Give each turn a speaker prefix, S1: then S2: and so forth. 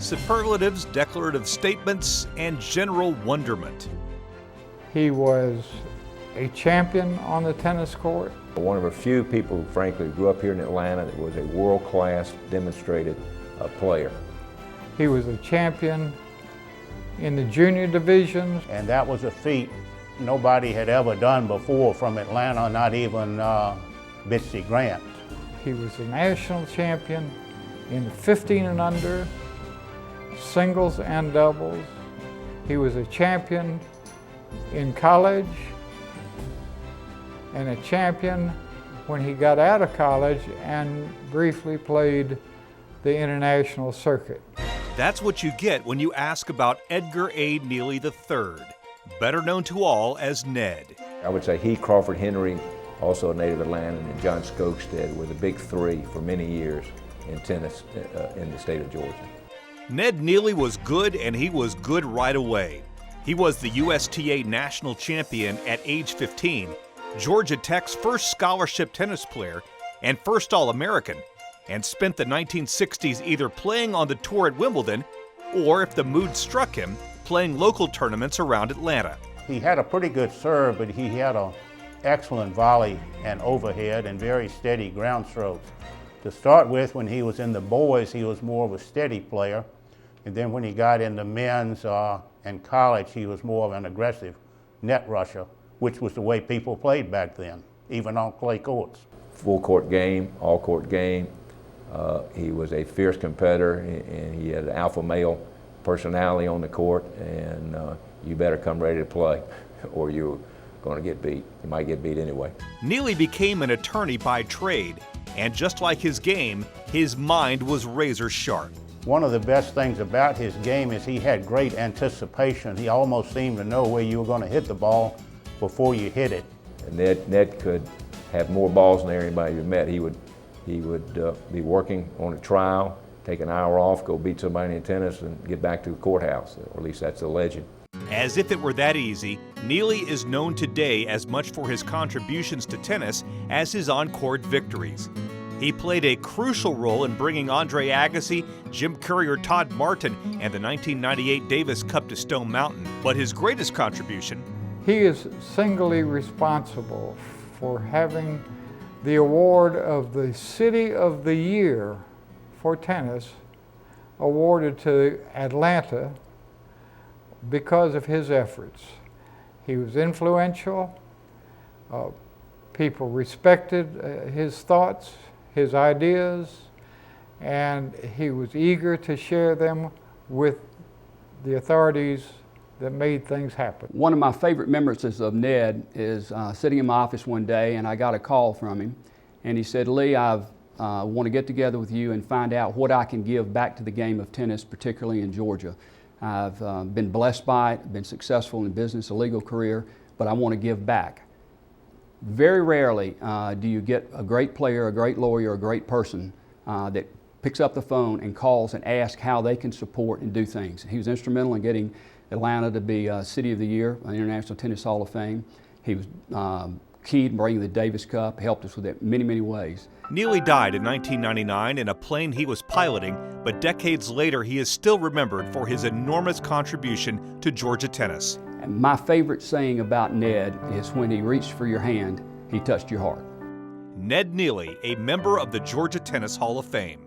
S1: superlatives, declarative statements, and general wonderment.
S2: He was a champion on the tennis court.
S3: One of a few people who frankly grew up here in Atlanta that was a world-class demonstrated player.
S2: He was a champion in the junior divisions.
S4: And that was a feat nobody had ever done before from Atlanta, not even Bitsy Grant.
S2: He was a national champion in 15 and under, singles and doubles. He was a champion in college and a champion when he got out of college and briefly played the international circuit.
S1: That's what you get when you ask about Edgar A. Neely III, better known to all as Ned.
S3: I would say he, Crawford Henry, also a native Atlantan, and John Skokstad were the big three for many years in tennis in the state of Georgia.
S1: Ned Neely was good, and he was good right away. He was the USTA national champion at age 15, Georgia Tech's first scholarship tennis player, and first All-American, and spent the 1960s either playing on the tour at Wimbledon or, if the mood struck him, playing local tournaments around Atlanta.
S4: He had a pretty good serve, but he had an excellent volley and overhead and very steady ground strokes. To start with, when he was in the boys, he was more of a steady player. And then when he got into men's and college, he was more of an aggressive net rusher, which was the way people played back then, even on clay courts.
S3: Full court game, all court game. He was a fierce competitor, and he had an alpha male personality on the court, and you better come ready to play or you're going to get beat. You might get beat anyway.
S1: Neely became an attorney by trade, and just like his game, his mind was razor sharp.
S4: One of the best things about his game is he had great anticipation. He almost seemed to know where you were going to hit the ball before you hit it.
S3: And Ned could have more balls than anybody you met. He would be working on a trial, take an hour off, go beat somebody in tennis, and get back to the courthouse, or at least that's the legend.
S1: As if it were that easy, Neely is known today as much for his contributions to tennis as his on-court victories. He played a crucial role in bringing Andre Agassi, Jim Courier, Todd Martin, and the 1998 Davis Cup to Stone Mountain. But his greatest contribution...
S2: He is singly responsible for having the award of the City of the Year for tennis awarded to Atlanta because of his efforts. He was influential. People respected his thoughts, his ideas, and he was eager to share them with the authorities that made things happen.
S5: One of my favorite memories of Ned is sitting in my office one day, and I got a call from him, and he said, "Lee, I want to get together with you and find out what I can give back to the game of tennis, particularly in Georgia. I've been blessed by it, been successful in business, a legal career, but I want to give back." Very rarely do you get a great player, a great lawyer, a great person that picks up the phone and calls and asks how they can support and do things. He was instrumental in getting Atlanta to be City of the Year, an International Tennis Hall of Fame. He was key in bringing the Davis Cup, helped us with it in many, many ways.
S1: Neely died in 1999 in a plane he was piloting, but decades later he is still remembered for his enormous contribution to Georgia tennis.
S5: And my favorite saying about Ned is when he reached for your hand, he touched your heart.
S1: Ned Neely, a member of the Georgia Tennis Hall of Fame.